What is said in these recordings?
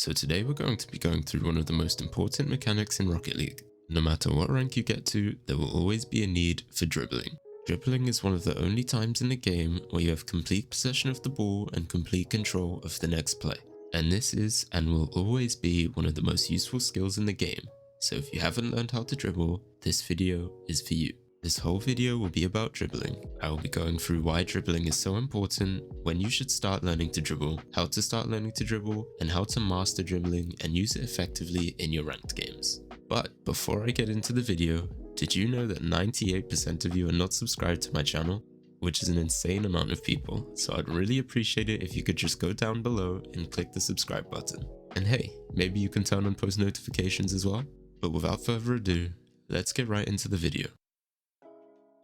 So today we're going to be going through one of the most important mechanics in Rocket League. No matter what rank you get to, there will always be a need for dribbling. Dribbling is one of the only times in the game where you have complete possession of the ball and complete control of the next play. And this is and will always be one of the most useful skills in the game. So if you haven't learned how to dribble, this video is for you. This whole video will be about dribbling. I will be going through why dribbling is so important, when you should start learning to dribble, how to start learning to dribble, and how to master dribbling and use it effectively in your ranked games. But before I get into the video, did you know that 98% of you are not subscribed to my channel? Which is an insane amount of people, so I'd really appreciate it if you could just go down below and click the subscribe button. And hey, maybe you can turn on post notifications as well? But without further ado, let's get right into the video.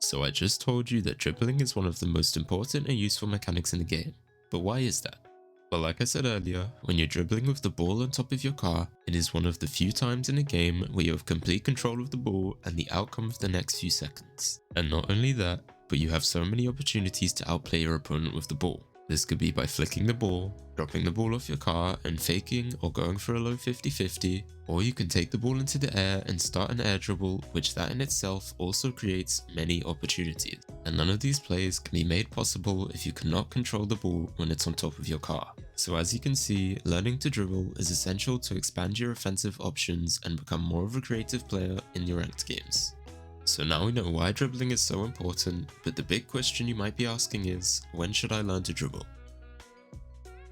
So I just told you that dribbling is one of the most important and useful mechanics in the game. But why is that? Well, like I said earlier, when you're dribbling with the ball on top of your car, it is one of the few times in a game where you have complete control of the ball and the outcome of the next few seconds. And not only that, but you have so many opportunities to outplay your opponent with the ball. This could be by flicking the ball, dropping the ball off your car and faking or going for a low 50-50, or you can take the ball into the air and start an air dribble, which that in itself also creates many opportunities. And none of these plays can be made possible if you cannot control the ball when it's on top of your car. So as you can see, learning to dribble is essential to expand your offensive options and become more of a creative player in your ranked games. So now we know why dribbling is so important, but the big question you might be asking is, when should I learn to dribble?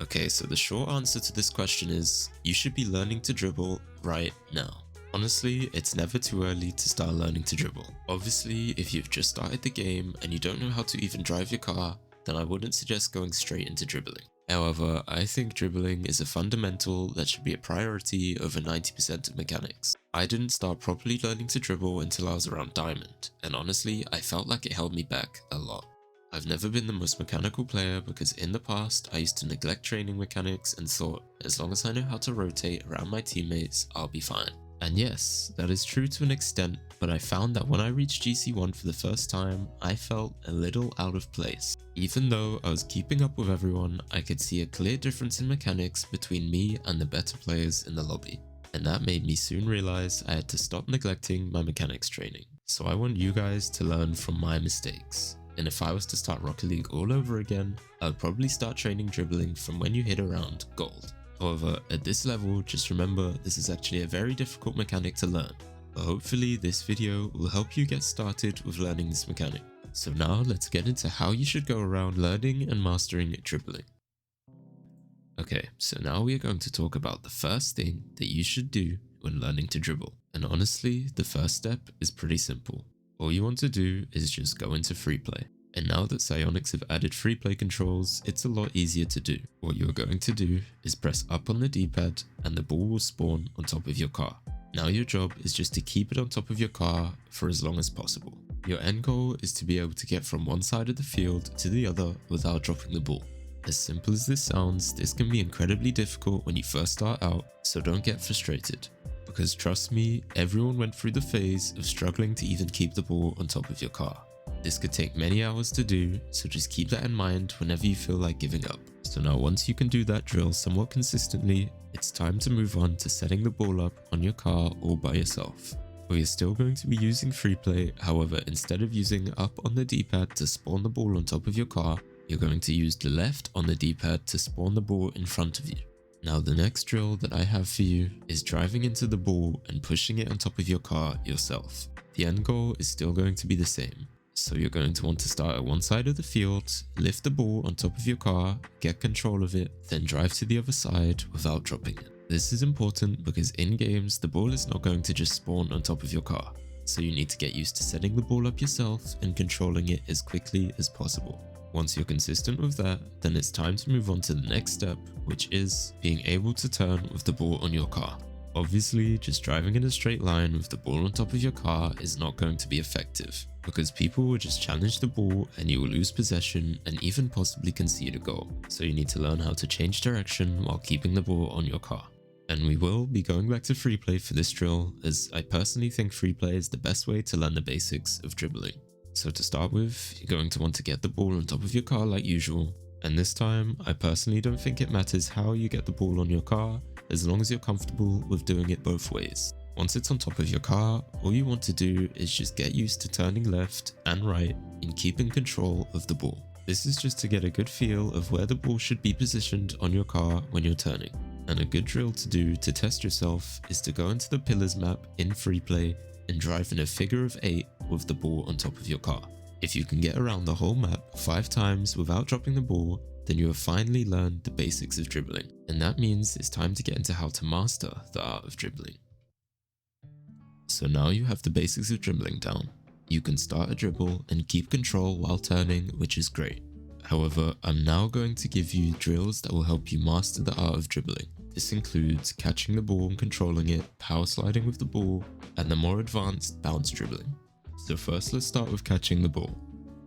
Okay, so the short answer to this question is, you should be learning to dribble right now. Honestly, it's never too early to start learning to dribble. Obviously, if you've just started the game and you don't know how to even drive your car, then I wouldn't suggest going straight into dribbling. However, I think dribbling is a fundamental that should be a priority over 90% of mechanics. I didn't start properly learning to dribble until I was around Diamond, and honestly, I felt like it held me back a lot. I've never been the most mechanical player because in the past, I used to neglect training mechanics and thought, as long as I know how to rotate around my teammates, I'll be fine. And yes, that is true to an extent, but I found that when I reached GC1 for the first time, I felt a little out of place. Even though I was keeping up with everyone, I could see a clear difference in mechanics between me and the better players in the lobby. And that made me soon realize I had to stop neglecting my mechanics training. So I want you guys to learn from my mistakes. And if I was to start Rocket League all over again, I would probably start training dribbling from when you hit around gold. However, at this level, just remember this is actually a very difficult mechanic to learn. But hopefully this video will help you get started with learning this mechanic. So now let's get into how you should go around learning and mastering dribbling. Okay, so now we are going to talk about the first thing that you should do when learning to dribble. And honestly, the first step is pretty simple. All you want to do is just go into free play. And now that Psyonix have added free play controls, it's a lot easier to do. What you're going to do is press up on the D-pad and the ball will spawn on top of your car. Now your job is just to keep it on top of your car for as long as possible. Your end goal is to be able to get from one side of the field to the other without dropping the ball. As simple as this sounds, this can be incredibly difficult when you first start out, so don't get frustrated. Because trust me, everyone went through the phase of struggling to even keep the ball on top of your car. This could take many hours to do, so just keep that in mind whenever you feel like giving up. So now once you can do that drill somewhat consistently, it's time to move on to setting the ball up on your car all by yourself. We are still going to be using free play, however instead of using up on the D-pad to spawn the ball on top of your car, you're going to use the left on the D-pad to spawn the ball in front of you. Now the next drill that I have for you is driving into the ball and pushing it on top of your car yourself. The end goal is still going to be the same. So you're going to want to start at one side of the field, lift the ball on top of your car, get control of it, then drive to the other side without dropping it. This is important because in games, the ball is not going to just spawn on top of your car. So you need to get used to setting the ball up yourself and controlling it as quickly as possible. Once you're consistent with that, then it's time to move on to the next step, which is being able to turn with the ball on your car. Obviously, just driving in a straight line with the ball on top of your car is not going to be effective, because people will just challenge the ball and you will lose possession and even possibly concede a goal. So you need to learn how to change direction while keeping the ball on your car. And we will be going back to free play for this drill, as I personally think free play is the best way to learn the basics of dribbling. So to start with, you're going to want to get the ball on top of your car like usual. And this time, I personally don't think it matters how you get the ball on your car, as long as you're comfortable with doing it both ways. Once it's on top of your car, all you want to do is just get used to turning left and right and keeping control of the ball. This is just to get a good feel of where the ball should be positioned on your car when you're turning. And a good drill to do to test yourself is to go into the pillars map in free play and drive in a figure of 8 with the ball on top of your car. If you can get around the whole map 5 times without dropping the ball, then you have finally learned the basics of dribbling. And that means it's time to get into how to master the art of dribbling. So now you have the basics of dribbling down. You can start a dribble and keep control while turning, which is great. However, I'm now going to give you drills that will help you master the art of dribbling. This includes catching the ball and controlling it, power sliding with the ball, and the more advanced bounce dribbling. So first let's start with catching the ball.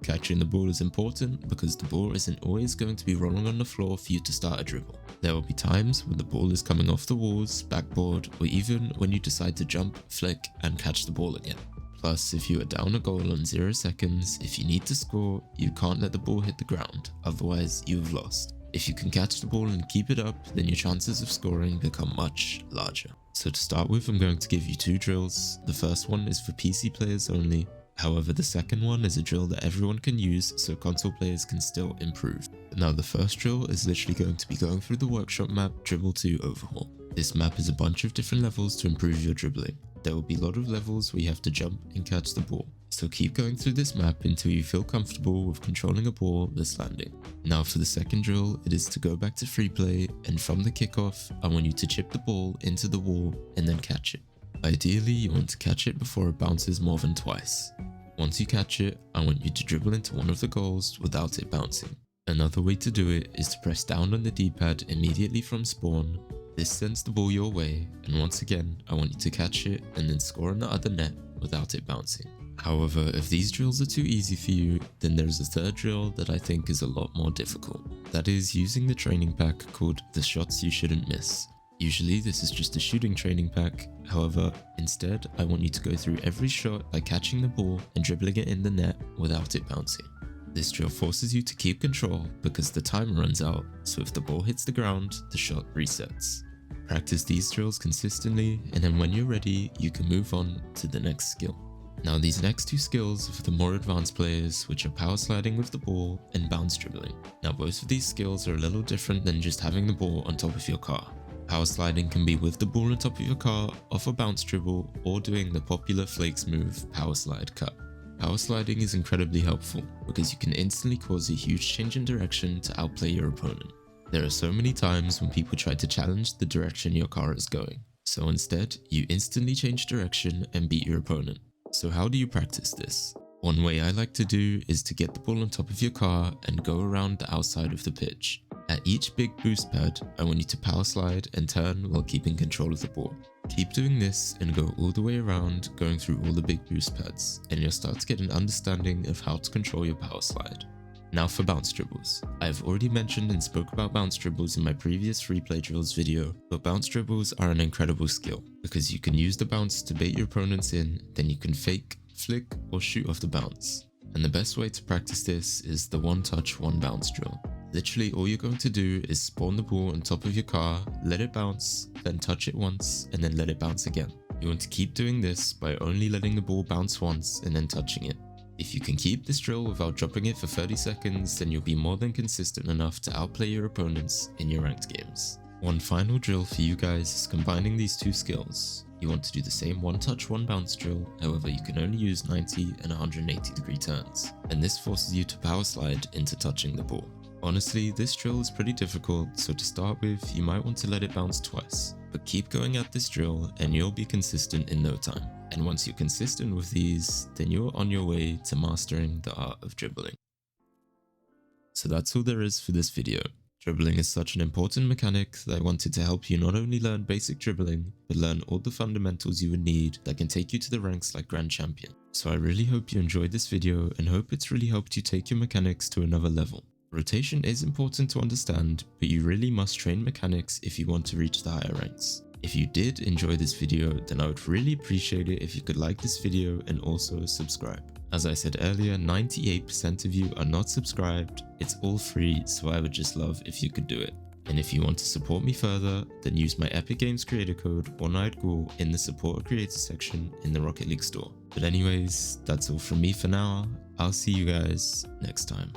Catching the ball is important because the ball isn't always going to be rolling on the floor for you to start a dribble. There will be times when the ball is coming off the walls, backboard, or even when you decide to jump, flick, and catch the ball again. Plus, if you are down a goal on 0 seconds, if you need to score, you can't let the ball hit the ground, otherwise you have lost. If you can catch the ball and keep it up, then your chances of scoring become much larger. So to start with, I'm going to give you 2 drills. The first one is for PC players only. However, the second one is a drill that everyone can use so console players can still improve. Now the first drill is literally going to be going through the workshop map Dribble 2 Overhaul. This map is a bunch of different levels to improve your dribbling. There will be a lot of levels where you have to jump and catch the ball. So keep going through this map until you feel comfortable with controlling a ball that's landing. Now for the second drill, it is to go back to free play, and from the kickoff, I want you to chip the ball into the wall and then catch it. Ideally, you want to catch it before it bounces more than twice. Once you catch it, I want you to dribble into one of the goals without it bouncing. Another way to do it is to press down on the D-pad immediately from spawn. This sends the ball your way, and once again, I want you to catch it and then score on the other net without it bouncing. However, if these drills are too easy for you, then there is a third drill that I think is a lot more difficult. That is using the training pack called the Shots You Shouldn't Miss. Usually this is just a shooting training pack, however, instead I want you to go through every shot by catching the ball and dribbling it in the net without it bouncing. This drill forces you to keep control because the timer runs out, so if the ball hits the ground, the shot resets. Practice these drills consistently, and then when you're ready, you can move on to the next skill. Now these next 2 skills are for the more advanced players, which are power sliding with the ball and bounce dribbling. Now both of these skills are a little different than just having the ball on top of your car. Power sliding can be with the ball on top of your car, off a bounce dribble, or doing the popular flakes move, power slide cut. Power sliding is incredibly helpful because you can instantly cause a huge change in direction to outplay your opponent. There are so many times when people try to challenge the direction your car is going, so instead you instantly change direction and beat your opponent. So how do you practice this? One way I like to do is to get the ball on top of your car and go around the outside of the pitch. At each big boost pad, I want you to power slide and turn while keeping control of the ball. Keep doing this and go all the way around, going through all the big boost pads, and you'll start to get an understanding of how to control your power slide. Now for bounce dribbles. I have already mentioned and spoke about bounce dribbles in my previous free play drills video, but bounce dribbles are an incredible skill because you can use the bounce to bait your opponents in, then you can fake, flick, or shoot off the bounce. And the best way to practice this is the one touch, one bounce drill. Literally all you're going to do is spawn the ball on top of your car, let it bounce, then touch it once, and then let it bounce again. You want to keep doing this by only letting the ball bounce once and then touching it. If you can keep this drill without dropping it for 30 seconds, then you'll be more than consistent enough to outplay your opponents in your ranked games. One final drill for you guys is combining these 2 skills. You want to do the same one touch, one bounce drill, however you can only use 90 and 180 degree turns, and this forces you to power slide into touching the ball. Honestly, this drill is pretty difficult, so to start with, you might want to let it bounce twice, but keep going at this drill and you'll be consistent in no time. And once you're consistent with these, then you're on your way to mastering the art of dribbling. So that's all there is for this video. Dribbling is such an important mechanic that I wanted to help you not only learn basic dribbling, but learn all the fundamentals you would need that can take you to the ranks like Grand Champion. So I really hope you enjoyed this video and hope it's really helped you take your mechanics to another level. Rotation is important to understand, but you really must train mechanics if you want to reach the higher ranks. If you did enjoy this video, then I would really appreciate it if you could like this video and also subscribe. As I said earlier, 98% of you are not subscribed. It's all free, so I would just love if you could do it. And if you want to support me further, then use my Epic Games creator code OneEyedGhoul in the support a creator section in the Rocket League store. But anyways, that's all from me for now. I'll see you guys next time.